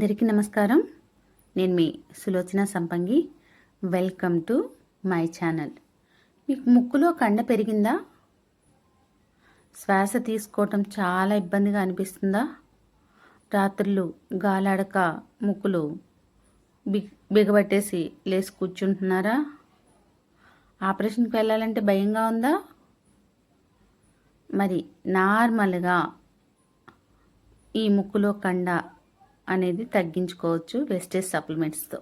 అందరికీ నమస్కారం. నేను మీ సులోచన సంపంగి. Welcome to my channel. మీకు ముక్కులో కండ పెరిగిందా? శ్వాస తీసుకోవటం చాలా ఇబ్బందిగా అనిపిస్తుందా? రాత్రులు గాలాడక ముక్కులు బిగబట్టేసి లేచి కూర్చుంటున్నారా? ఆపరేషన్కి వెళ్ళాలంటే భయంగా ఉందా? మరి నార్మల్గా ఈ ముక్కులో కండ అనేది తగ్గించుకోవచ్చు వెస్టేజ్ సప్లిమెంట్స్తో.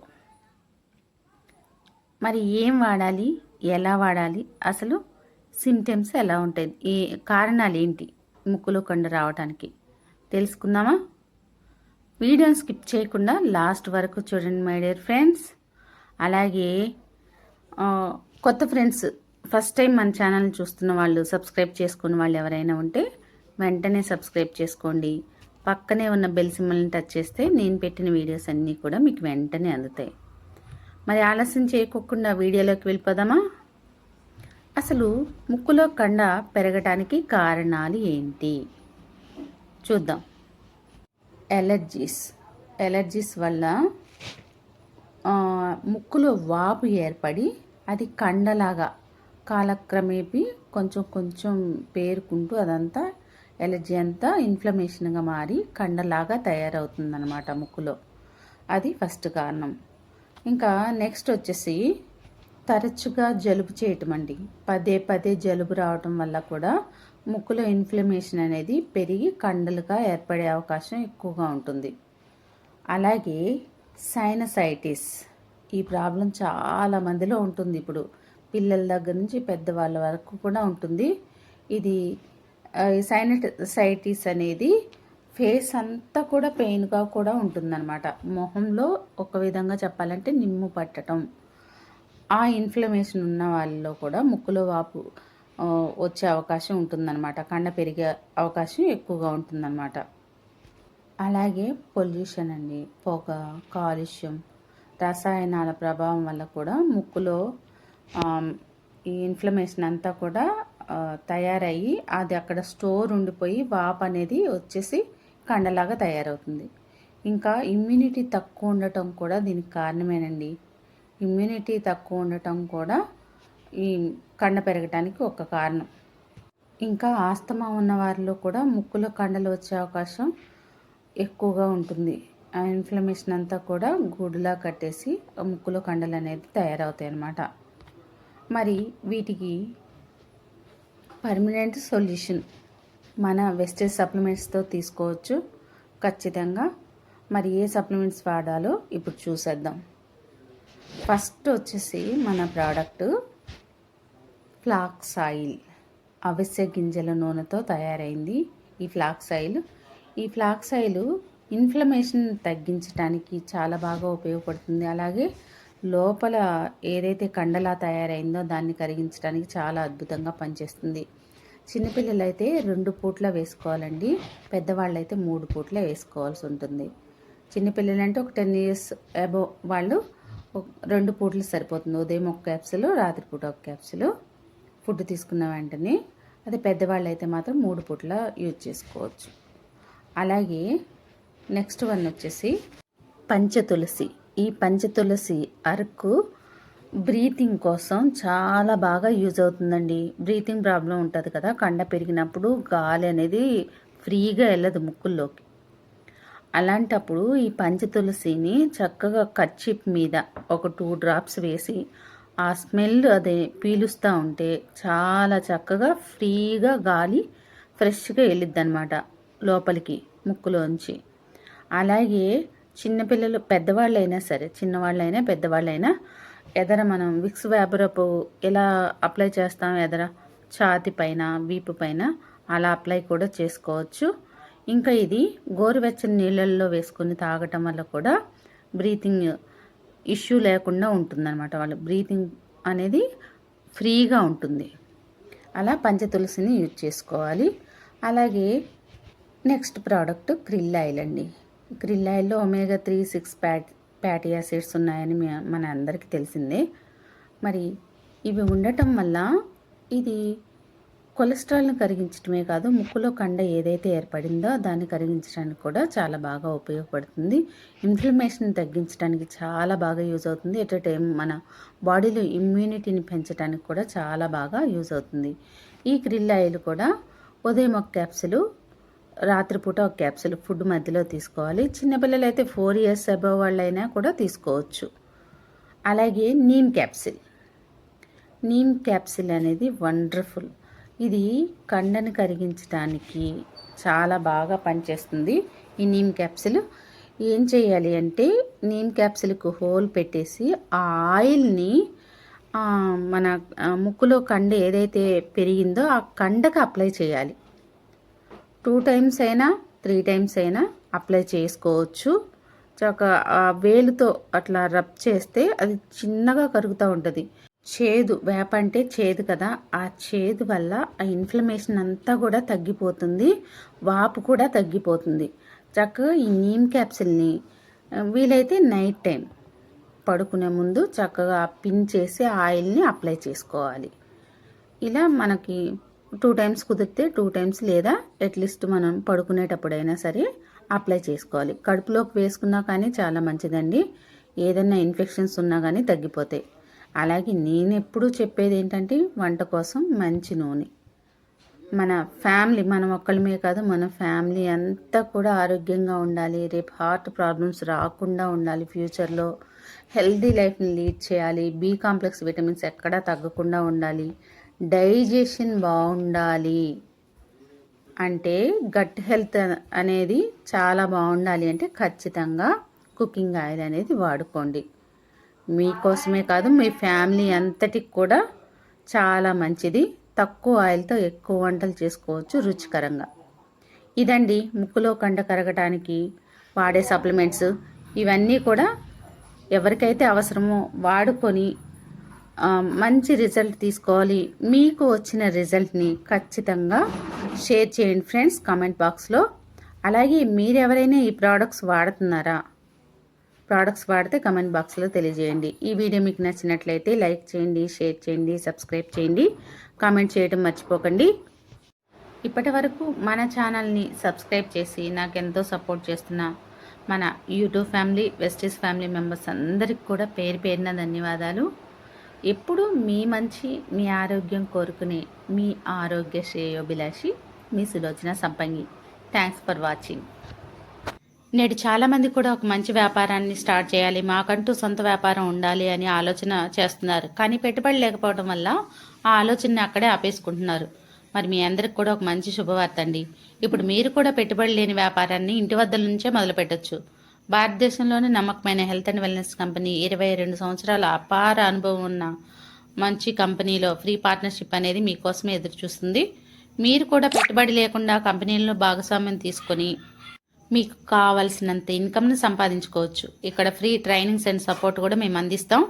మరి ఏం వాడాలి, ఎలా వాడాలి, అసలు సిమ్టమ్స్ ఎలా ఉంటాయి, ఈ కారణాలు ఏంటి ముక్కులో కండ రావడానికి తెలుసుకుందామా? వీడియోని స్కిప్ చేయకుండా లాస్ట్ వరకు చూడండి మై డియర్ ఫ్రెండ్స్. అలాగే కొత్త ఫ్రెండ్స్, ఫస్ట్ టైం మన ఛానల్ని చూస్తున్న వాళ్ళు, సబ్స్క్రైబ్ చేసుకున్న వాళ్ళు ఎవరైనా ఉంటే వెంటనే సబ్స్క్రైబ్ చేసుకోండి. పక్కనే ఉన్న బెల్ సింబల్ని టచ్ చేస్తే నేను పెట్టిన వీడియోస్ అన్నీ కూడా మీకు వెంటనే అందుతాయి. మరి ఆలస్యం చేయకుండా వీడియోలోకి వెళ్ళిపోదామా? అసలు ముక్కులో కండ పెరగటానికి కారణాలు ఏంటి చూద్దాం. ఎలర్జీస్ వల్ల ముక్కులో వాపు ఏర్పడి అది కండలాగా కాలక్రమేపీ కొంచెం పేరుకుంటూ అదంతా ఎలర్జీ అంతా ఇన్ఫ్లమేషన్గా మారి కండలాగా తయారవుతుందన్నమాట ముక్కులో. అది ఫస్ట్ కారణం. ఇంకా నెక్స్ట్ వచ్చేసి తరచుగా జలుబు చేయటం అండి. పదే జలుబు రావటం వల్ల కూడా ముక్కులో ఇన్ఫ్లమేషన్ అనేది పెరిగి కండలుగా ఏర్పడే అవకాశం ఎక్కువగా ఉంటుంది. అలాగే సైనసైటిస్, ఈ ప్రాబ్లం చాలా మందిలో ఉంటుంది. ఇప్పుడు పిల్లల దగ్గర నుంచి పెద్దవాళ్ళ వరకు కూడా ఉంటుంది. ఇది సైనసైటిస్ అనేది ఫేస్ అంతా కూడా పెయిన్గా కూడా ఉంటుందన్నమాట. మొహంలో ఒక విధంగా చెప్పాలంటే నిమ్ము పట్టడం. ఆ ఇన్ఫ్లమేషన్ ఉన్న వాళ్ళలో కూడా ముక్కులో వాపు వచ్చే అవకాశం ఉంటుందన్నమాట. కండ పెరిగే అవకాశం ఎక్కువగా ఉంటుందన్నమాట. అలాగే పొల్యూషన్ అండి, పొగ, కాలుష్యం, రసాయనాల ప్రభావం వల్ల కూడా ముక్కులో ఈ ఇన్ఫ్లమేషన్ అంతా కూడా తయారయ్యి అది అక్కడ స్టోర్ ఉండిపోయి వాపు అనేది వచ్చేసి కండలాగా తయారవుతుంది. ఇంకా ఇమ్యూనిటీ తక్కువ ఉండటం కూడా దీనికి కారణమేనండి. ఇమ్యూనిటీ తక్కువ ఉండటం కూడా ఈ కండ పెరగటానికి ఒక కారణం. ఇంకా ఆస్తమా ఉన్న వారిలో కూడా ముక్కులో కండలు వచ్చే అవకాశం ఎక్కువగా ఉంటుంది. ఆ ఇన్ఫ్లమేషన్ అంతా కూడా గూడులా కట్టేసి ముక్కులో కండలు అనేది తయారవుతాయి అన్నమాట. మరి వీటికి పర్మనెంట్ సొల్యూషన్ మన వెస్టేజ్ సప్లిమెంట్స్తో తీసుకోవచ్చు ఖచ్చితంగా. మరి ఏ సప్లిమెంట్స్ వాడాలో ఇప్పుడు చూసేద్దాం. ఫస్ట్ వచ్చేసి మన ప్రోడక్ట్ ఫ్లాక్స్ ఆయిల్, అవిసె గింజల నూనెతో తయారైంది ఈ ఫ్లాక్స్ ఆయిల్. ఈ ఫ్లాక్స్ ఆయిల్ ఇన్ఫ్లమేషన్ తగ్గించడానికి చాలా బాగా ఉపయోగపడుతుంది. అలాగే లోపల ఏదైతే కండలా తయారైందో దాన్ని కరిగించడానికి చాలా అద్భుతంగా పనిచేస్తుంది. చిన్నపిల్లలు అయితే 2 పూట్ల వేసుకోవాలండి, పెద్దవాళ్ళు అయితే 3 పూట్ల వేసుకోవాల్సి ఉంటుంది. చిన్నపిల్లలు అంటే ఒక 10 years అబోవ్ వాళ్ళు 2 పూటలు సరిపోతుంది. ఉదయం ఒక క్యాప్సులు, రాత్రిపూట ఒక క్యాప్సులు ఫుడ్ తీసుకున్న వెంటనే. అదే పెద్దవాళ్ళు అయితే మాత్రం 3 పూట్ల యూజ్ చేసుకోవచ్చు. అలాగే నెక్స్ట్ వన్ వచ్చేసి పంచతులసి. ఈ పంచతులసి అరకు బ్రీతింగ్ కోసం చాలా బాగా యూజ్ అవుతుందండి. బ్రీతింగ్ ప్రాబ్లం ఉంటుంది కదా, కండ పెరిగినప్పుడు గాలి అనేది ఫ్రీగా వెళ్ళదు ముక్కుల్లోకి. అలాంటప్పుడు ఈ పంచతులసిని చక్కగా కర్చీప్ మీద ఒక 2 drops వేసి ఆ స్మెల్ అదే పీలుస్తూ ఉంటే చాలా చక్కగా ఫ్రీగా గాలి ఫ్రెష్గా వెళ్ళిద్ది అనమాట లోపలికి ముక్కులోంచి. అలాగే చిన్నపిల్లలు, పెద్దవాళ్ళైనా సరే, చిన్నవాళ్ళైనా పెద్దవాళ్ళైనా ఎదర మనం విక్స్ వ్యాపరపు ఎలా అప్లై చేస్తాం, ఎదర ఛాతి పైన, వీపు పైన అలా అప్లై కూడా చేసుకోవచ్చు. ఇంకా ఇది గోరువెచ్చని నీళ్ళల్లో వేసుకొని తాగటం వల్ల కూడా బ్రీతింగ్ ఇష్యూ లేకుండా ఉంటుందన్నమాట. వాళ్ళ బ్రీతింగ్ అనేది ఫ్రీగా ఉంటుంది. అలా పంచతులసిని యూజ్ చేసుకోవాలి. అలాగే నెక్స్ట్ ప్రోడక్ట్ క్రిల్ ఆయిల్ అండి. క్రిల్ ఆయిల్లో omega 3, 6 ఫ్యాటీ యాసిడ్స్ ఉన్నాయని మన అందరికీ తెలిసిందే. మరి ఇవి ఉండటం వల్ల ఇది కొలెస్ట్రాల్ని కరిగించడమే కాదు, ముక్కులో కండ ఏదైతే ఏర్పడిందో దాన్ని కరిగించడానికి కూడా చాలా బాగా ఉపయోగపడుతుంది. ఇన్ఫ్లమేషన్ తగ్గించడానికి చాలా బాగా యూజ్ అవుతుంది. ఎట్ ఎ టైం మన బాడీలో ఇమ్యూనిటీని పెంచడానికి కూడా చాలా బాగా యూజ్ అవుతుంది. ఈ క్రిల్ ఆయిల్ కూడా ఉదయం ఒక క్యాప్సులు, రాత్రిపూట ఒక క్యాప్సుల్ ఫుడ్ మధ్యలో తీసుకోవాలి. చిన్నపిల్లలు అయితే 4 years అబవ్ వాళ్ళైనా కూడా తీసుకోవచ్చు. అలాగే నీమ్ క్యాప్సిల్ అనేది వండర్ఫుల్. ఇది కండను కరిగించడానికి చాలా బాగా పనిచేస్తుంది. ఈ నీమ్ క్యాప్సిల్ ఏం చేయాలి అంటే, నీమ్ క్యాప్సిల్కు హోల్ పెట్టేసి ఆ ఆయిల్ని మన ముక్కులో కండ ఏదైతే పెరిగిందో ఆ కండకు అప్లై చేయాలి. 2 times అయినా 3 times అయినా అప్లై చేసుకోవచ్చు. వేలుతో అట్లా రబ్ చేస్తే అది చిన్నగా కరుగుతూ ఉంటుంది. చేదు, వేప అంటే చేదు కదా, ఆ చేదు వల్ల ఆ ఇన్ఫ్లమేషన్ అంతా కూడా తగ్గిపోతుంది, వాపు కూడా తగ్గిపోతుంది. చక్కగా ఈ నీమ్ క్యాప్సిల్ని వీలైతే నైట్ టైం పడుకునే ముందు చక్కగా పిన్ చేసి ఆయిల్ని అప్లై చేసుకోవాలి. ఇలా మనకి 2 times కుదిరితే 2 times, లేదా అట్లీస్ట్ మనం పడుకునేటప్పుడైనా సరే అప్లై చేసుకోవాలి. కడుపులోకి వేసుకున్నా కానీ చాలా మంచిదండి. ఏదైనా ఇన్ఫెక్షన్స్ ఉన్నా కానీ తగ్గిపోతాయి. అలాగే నేను ఎప్పుడూ చెప్పేది ఏంటంటే, వంట కోసం మంచి నూనె. మనం ఒక్కళ్ళమే కాదు, మన ఫ్యామిలీ అంతా కూడా ఆరోగ్యంగా ఉండాలి. రేపు హార్ట్ ప్రాబ్లమ్స్ రాకుండా ఉండాలి. ఫ్యూచర్లో హెల్దీ లైఫ్ని లీడ్ చేయాలి. బి కాంప్లెక్స్ విటమిన్స్ ఎక్కడా తగ్గకుండా ఉండాలి. డైజెషన్ బాగుండాలి అంటే, గట్ హెల్త్ అనేది చాలా బాగుండాలి అంటే ఖచ్చితంగా కుకింగ్ ఆయిల్ అనేది వాడుకోండి. మీకోసమే కాదు, మీ ఫ్యామిలీ అంతటికి కూడా చాలా మంచిది. తక్కువ ఆయిల్తో ఎక్కువ వంటలు చేసుకోవచ్చు రుచికరంగా. ఇదండి ముక్కులో కండ కరగటానికి వాడే సప్లిమెంట్స్. ఇవన్నీ కూడా ఎవరికైతే అవసరమో వాడుకొని మంచి రిజల్ట్ తీసుకోవాలి. మీకు వచ్చిన రిజల్ట్ని ఖచ్చితంగా షేర్ చేయండి ఫ్రెండ్స్ కామెంట్ బాక్స్లో. అలాగే మీరు ఎవరైనా ఈ ప్రోడక్ట్స్ వాడుతున్నారా? ప్రోడక్ట్స్ వాడితే కమెంట్ బాక్స్లో తెలియజేయండి. ఈ వీడియో మీకు నచ్చినట్లయితే లైక్ చేయండి, షేర్ చేయండి, సబ్స్క్రైబ్ చేయండి, కామెంట్ చేయడం మర్చిపోకండి. ఇప్పటి వరకు మన ఛానల్ని సబ్స్క్రైబ్ చేసి నాకెంతో సపోర్ట్ చేస్తున్న మన యూట్యూబ్ ఫ్యామిలీ, వెస్టీస్ ఫ్యామిలీ మెంబర్స్ అందరికి కూడా పేరు పేరున ధన్యవాదాలు. ఎప్పుడు మీ మంచి, మీ ఆరోగ్యం కోరుకునే మీ ఆరోగ్య శ్రేయోభిలాషి మీ సులోచన సంపంగి. Thanks for watching. నేడు చాలామంది కూడా ఒక మంచి వ్యాపారాన్ని స్టార్ట్ చేయాలి, మాకంటూ సొంత వ్యాపారం ఉండాలి అని ఆలోచన చేస్తున్నారు. కానీ పెట్టుబడి లేకపోవడం వల్ల ఆ ఆలోచనని అక్కడే ఆపేసుకుంటున్నారు. మరి మీ అందరికి కూడా ఒక మంచి శుభవార్త అండి. ఇప్పుడు మీరు కూడా పెట్టుబడి లేని వ్యాపారాన్ని ఇంటి వద్ద నుంచే మొదలు పెట్టచ్చు. భారతదేశంలోని నమ్మకమైన హెల్త్ అండ్ వెల్నెస్ కంపెనీ, 22 సంవత్సరాల అపార అనుభవం ఉన్న మంచి కంపెనీలో ఫ్రీ పార్ట్నర్షిప్ అనేది మీకోసమే ఎదురు చూస్తుంది. మీరు కూడా పెట్టుబడి లేకుండా కంపెనీల్లో భాగస్వామ్యం తీసుకొని మీకు కావాల్సినంత ఇన్కమ్ని సంపాదించుకోవచ్చు. ఇక్కడ ఫ్రీ ట్రైనింగ్స్ అండ్ సపోర్ట్ కూడా మేము అందిస్తాం.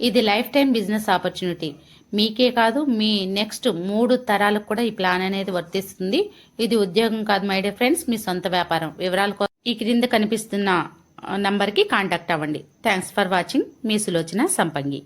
ఇది లైఫ్ టైం బిజినెస్ ఆపర్చునిటీ. మీకే కాదు, మీ నెక్స్ట్ 3 తరాలకు కూడా ఈ ప్లాన్ అనేది వర్తిస్తుంది. ఇది ఉద్యోగం కాదు మై డియర్ ఫ్రెండ్స్, మీ సొంత వ్యాపారం. వివరాల కోసం ఈ క్రింద కనిపిస్తున్న నంబర్కి కాంటాక్ట్ అవ్వండి. Thanks for watching. మీ సులోచన సంపంగి.